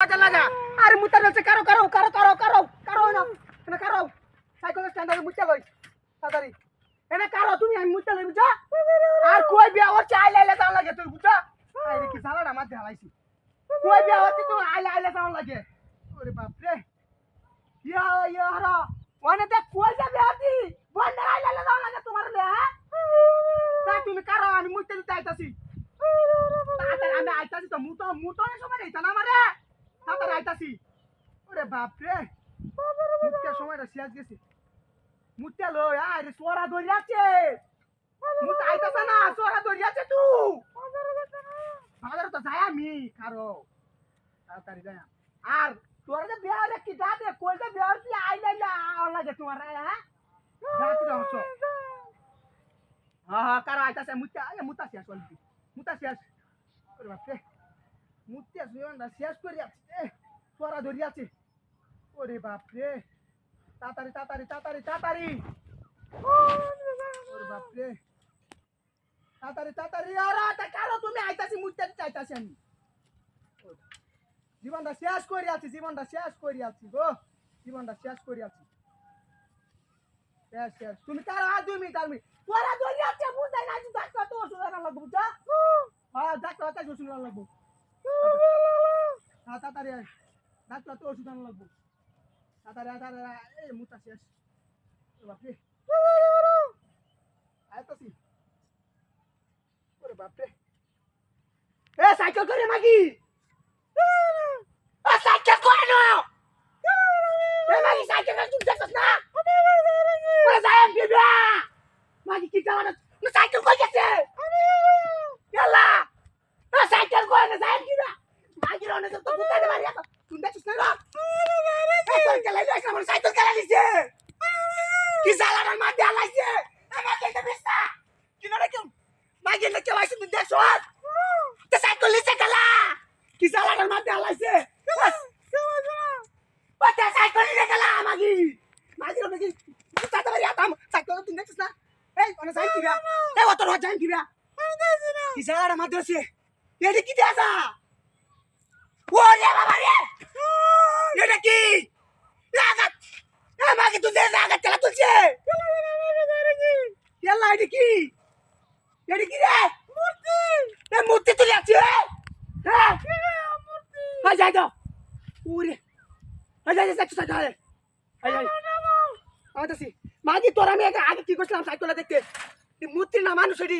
কাজে লাগা আর মুতা রয়েছে কারো না এনে কারো সাইকেল স্ট্যান্ডারে মুতা লই তাড়াতাড়ি এনে কারো তুমি আমি মুতা লই বুঝা আর কই বিয়া হচ্ছে আইলে যাও লাগে তুই বুঝা আরে কি সালাডা মাঝে হালাইছি কই বিয়া হচ্ছে তুমি আইলে যাও লাগে ওরে বাপ রে ইয়া হারা ওনে তে কই যাবে আদি বন্ধ আইলে যাও লাগে তোমার লে হ্যাঁ তা তুমি কারো আমি মুতা দিতে আইতাছি তাড়াতাড়ি আমি আইতাছি তো মুতো না সময় নেই না আমারে তাড়াতাড়ি আইতাছি ওরে বাপ রে মুত্তে সময়টা শেষ গেছে মুত্তে লই আরে সোরা ধরিয়াছে মুত আইতাছ না সোরা ধরিয়াছে তুই বাজার তো যাই আমি কারো তাড়াতাড়ি যাই আর তোর যে বিয়ারে কি দাদে কই যে বিয়ার কি আইলে লাগে তোমার হ্যাঁ রাত রহস্য হ্যাঁ কারো আইতাছে মুত্তা শেষ করবি মুত্তা শেষ ওরে বাপ রে মুত্তে জীবনটা শেষ করিয়াছে সোরা ধরিয়াছে ওরে বাপ রে তাড়াতাড়ি ওরে বাপ রে তাড়াতাড়ি আরে তা কারো তুমি আইতাছি মুত্তে চাইতাছি আমি জীবনটা শেষ করিয়াছি গো জীবনটা শেষ করিয়াছি শেষ তুমি কারো আর 2 মিনিট তোরা ধরিয়াছে বুঝাই না ডাক্তার তো ওষুধ আনা লাগবে বুঝা হ্যাঁ ডাক্তার ওষুধ আনা লাগবে তাড়াতাড়ি ডাক্তার তো ওষুধ আনা লাগবে তাড়াতাড়ি এই মুতা শেষ বাপরে আইতাছি ওরে বাপরে এ সাইকেল করে মাগি সাইকেল করে না এ মাগি সাইকেল করে তুমি দেখছ না ওরে যাইম দিবা মাগি কি চালানো না সাইকেল কই গেছে ইয়াল্লা এ সাইকেল করে না যাইম দিবা মাগি রনে তো বুঝতে পারি না তুমি দেখছ না সাইকেল চালাইলে আমার সাইকেল চালাই দিছে কি চালানোর মাঝে আলাইছে আমাকে এটা বেস্তা কি না কেউ মাগি না কেউ আইছে তুমি দেখছ তো সাইকেল নিচে গেলা কি চালানোর মাঝে আলাইছে ওটা সাইকেল নিচে গেলা মাগি রনে কি বুঝতে পারি আতাম সাইকেল তুমি দেখছ না এই কোন সাইকেল কিবা এই অত রোজ যাই কিবা কি চালানোর মাঝে আছে এডি কি দেছা ওরে বাবা রে এটা কি লাগাত আমাকে তুই দে লাগাত চলা তুলছে ইয়াল্লা এটা কি রে মূর্তি তুলে আছে হ্যাঁ মূর্তি যাই দাও ওরে যাই সাইকেল আমাদের মাগি তোর আমি আগে কি করছিলাম সাইকেল দেখতে মূর্তি না মানুষ এটি